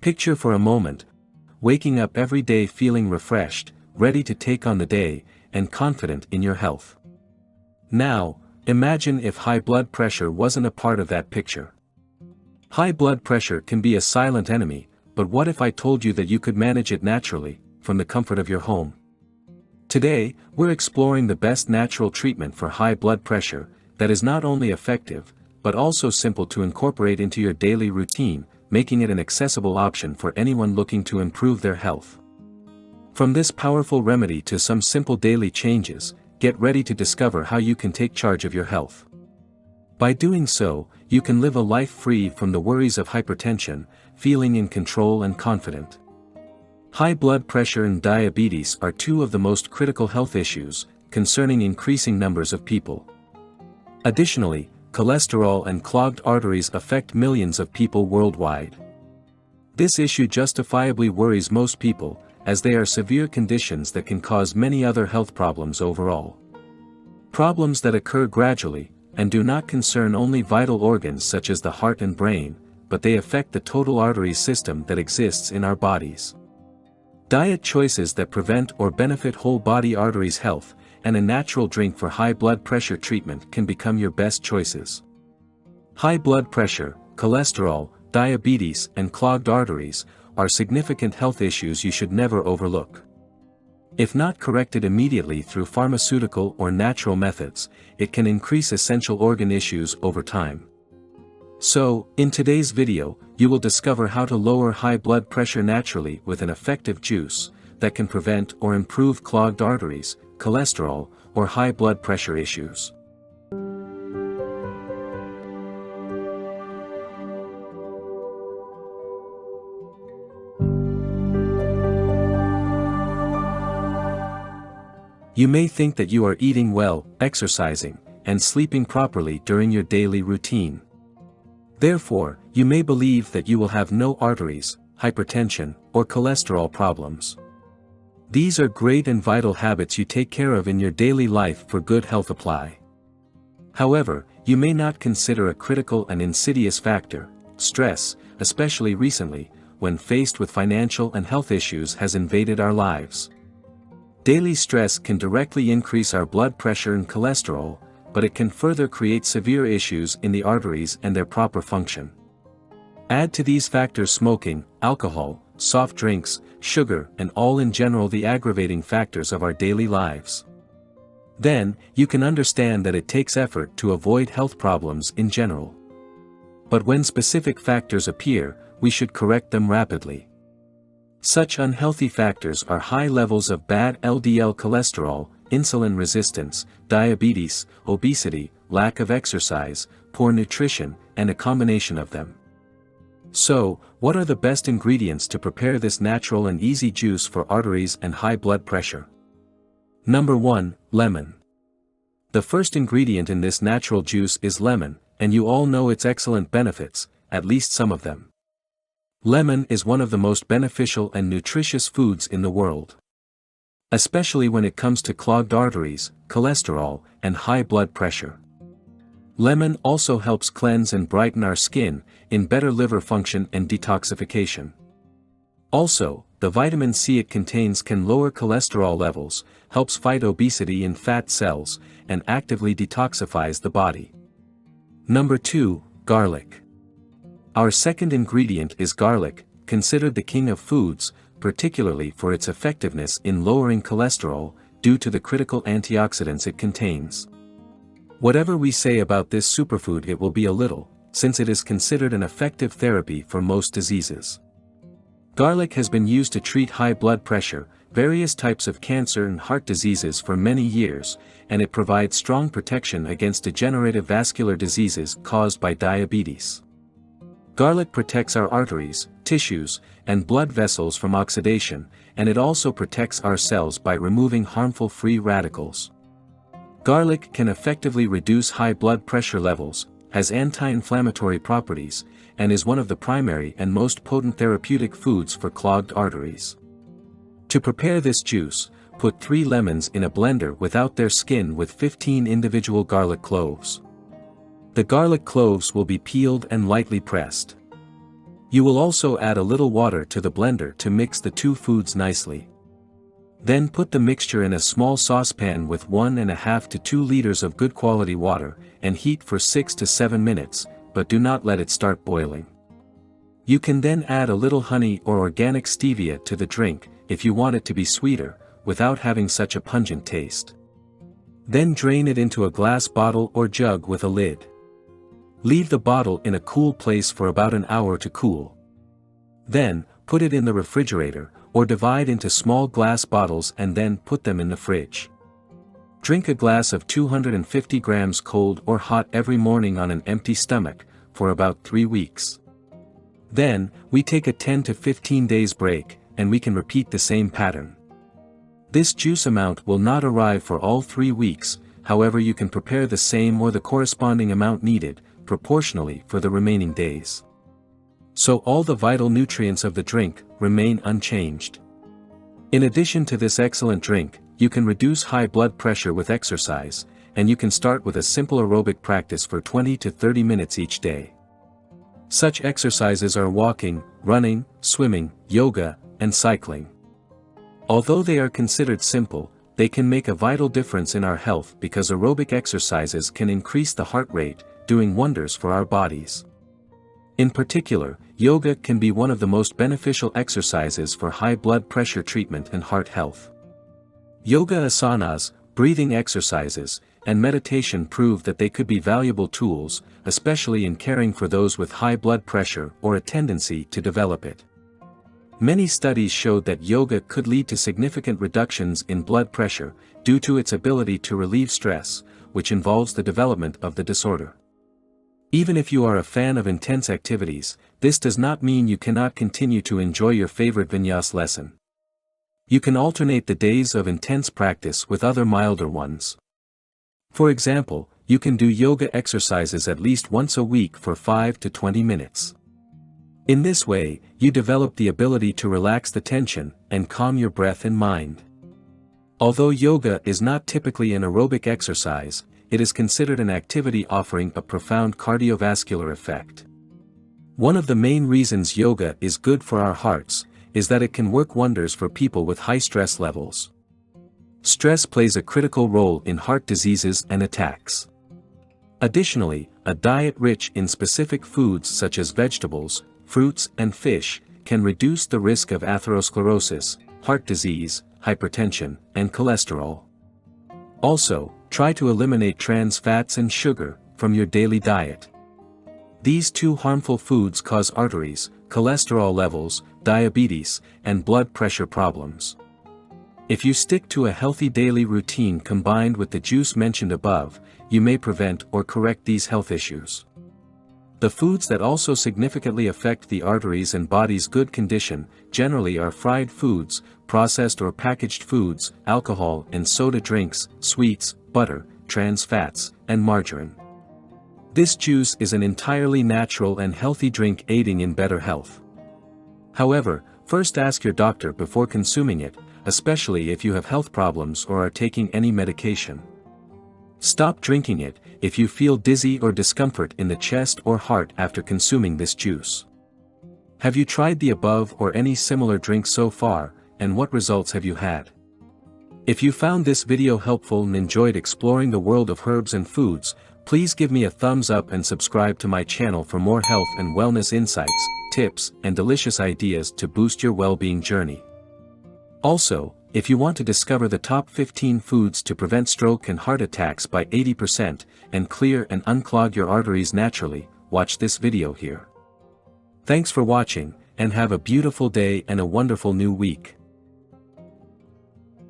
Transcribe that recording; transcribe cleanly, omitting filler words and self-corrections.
Picture for a moment, waking up every day feeling refreshed, ready to take on the day, and confident in your health. Now, imagine if high blood pressure wasn't a part of that picture. High blood pressure can be a silent enemy, but what if I told you that you could manage it naturally, from the comfort of your home? Today, we're exploring the best natural treatment for high blood pressure, that is not only effective, but also simple to incorporate into your daily routine, making it an accessible option for anyone looking to improve their health. From this powerful remedy to some simple daily changes, get ready to discover how you can take charge of your health. By doing so, you can live a life free from the worries of hypertension, feeling in control and confident. High blood pressure and diabetes are two of the most critical health issues, concerning increasing numbers of people. Additionally, cholesterol and clogged arteries affect millions of people worldwide. This issue justifiably worries most people, as they are severe conditions that can cause many other health problems overall. Problems that occur gradually, and do not concern only vital organs such as the heart and brain, but they affect the total artery system that exists in our bodies. Diet choices that prevent or benefit whole body arteries health, and a natural drink for high blood pressure treatment can become your best choices. High blood pressure, cholesterol, diabetes, and clogged arteries are significant health issues you should never overlook. If not corrected immediately through pharmaceutical or natural methods, it can increase essential organ issues over time. So, in today's video, you will discover how to lower high blood pressure naturally with an effective juice that can prevent or improve clogged arteries, cholesterol, or high blood pressure issues. You may think that you are eating well, exercising, and sleeping properly during your daily routine. Therefore, you may believe that you will have no arteries, hypertension, or cholesterol problems. These are great and vital habits you take care of in your daily life for good health apply. However, you may not consider a critical and insidious factor, stress, especially recently, when faced with financial and health issues has invaded our lives. Daily stress can directly increase our blood pressure and cholesterol, but it can further create severe issues in the arteries and their proper function. Add to these factors smoking, alcohol, soft drinks, sugar, and all in general the aggravating factors of our daily lives. Then, you can understand that it takes effort to avoid health problems in general. But when specific factors appear, we should correct them rapidly. Such unhealthy factors are high levels of bad LDL cholesterol, insulin resistance, diabetes, obesity, lack of exercise, poor nutrition, and a combination of them. So, what are the best ingredients to prepare this natural and easy juice for arteries and high blood pressure? Number 1, lemon. The first ingredient in this natural juice is lemon, and you all know its excellent benefits, at least some of them. Lemon is one of the most beneficial and nutritious foods in the world. Especially when it comes to clogged arteries, cholesterol, and high blood pressure. Lemon also helps cleanse and brighten our skin, in better liver function and detoxification. Also, the vitamin C it contains can lower cholesterol levels, helps fight obesity in fat cells, and actively detoxifies the body. Number 2, garlic. Our second ingredient is garlic, considered the king of foods, particularly for its effectiveness in lowering cholesterol, due to the critical antioxidants it contains. Whatever we say about this superfood, it will be a little, since it is considered an effective therapy for most diseases. Garlic has been used to treat high blood pressure, various types of cancer and heart diseases for many years, and it provides strong protection against degenerative vascular diseases caused by diabetes. Garlic protects our arteries, tissues, and blood vessels from oxidation, and it also protects our cells by removing harmful free radicals. Garlic can effectively reduce high blood pressure levels, has anti-inflammatory properties, and is one of the primary and most potent therapeutic foods for clogged arteries. To prepare this juice, put 3 lemons in a blender without their skin with 15 individual garlic cloves. The garlic cloves will be peeled and lightly pressed. You will also add a little water to the blender to mix the two foods nicely. Then put the mixture in a small saucepan with 1.5 to 2 liters of good quality water, and heat for 6 to 7 minutes, but do not let it start boiling. You can then add a little honey or organic stevia to the drink, if you want it to be sweeter, without having such a pungent taste. Then drain it into a glass bottle or jug with a lid. Leave the bottle in a cool place for about an hour to cool. Then, put it in the refrigerator, or divide into small glass bottles and then put them in the fridge. Drink a glass of 250 grams cold or hot every morning on an empty stomach, for about 3 weeks. Then, we take a 10 to 15 days break, and we can repeat the same pattern. This juice amount will not arrive for all 3 weeks, however you can prepare the same or the corresponding amount needed, proportionally for the remaining days. So all the vital nutrients of the drink remain unchanged. In addition to this excellent drink, you can reduce high blood pressure with exercise, and you can start with a simple aerobic practice for 20 to 30 minutes each day. Such exercises are walking, running, swimming, yoga, and cycling. Although they are considered simple, they can make a vital difference in our health because aerobic exercises can increase the heart rate, doing wonders for our bodies. In particular, yoga can be one of the most beneficial exercises for high blood pressure treatment and heart health. Yoga asanas, breathing exercises, and meditation prove that they could be valuable tools, especially in caring for those with high blood pressure or a tendency to develop it. Many studies showed that yoga could lead to significant reductions in blood pressure, due to its ability to relieve stress, which involves the development of the disorder. Even if you are a fan of intense activities, this does not mean you cannot continue to enjoy your favorite vinyas lesson. You can alternate the days of intense practice with other milder ones. For example, you can do yoga exercises at least once a week for 5 to 20 minutes. In this way, you develop the ability to relax the tension and calm your breath and mind. Although yoga is not typically an aerobic exercise, it is considered an activity offering a profound cardiovascular effect. One of the main reasons yoga is good for our hearts is that it can work wonders for people with high stress levels. Stress plays a critical role in heart diseases and attacks. Additionally, a diet rich in specific foods such as vegetables, fruits, and fish can reduce the risk of atherosclerosis, heart disease, hypertension, and cholesterol. Also, try to eliminate trans fats and sugar from your daily diet. These two harmful foods cause arteries, cholesterol levels, diabetes, and blood pressure problems. If you stick to a healthy daily routine combined with the juice mentioned above, you may prevent or correct these health issues. The foods that also significantly affect the arteries and body's good condition generally are fried foods, processed or packaged foods, alcohol and soda drinks, sweets, butter, trans fats, and margarine. This juice is an entirely natural and healthy drink aiding in better health. However, first ask your doctor before consuming it, especially if you have health problems or are taking any medication. Stop drinking it if you feel dizzy or discomfort in the chest or heart after consuming this juice. Have you tried the above or any similar drink so far, and what results have you had? If you found this video helpful and enjoyed exploring the world of herbs and foods, please give me a thumbs up and subscribe to my channel for more health and wellness insights, tips, and delicious ideas to boost your well-being journey. Also, if you want to discover the top 15 foods to prevent stroke and heart attacks by 80% and clear and unclog your arteries naturally, watch this video here. Thanks for watching, and have a beautiful day and a wonderful new week.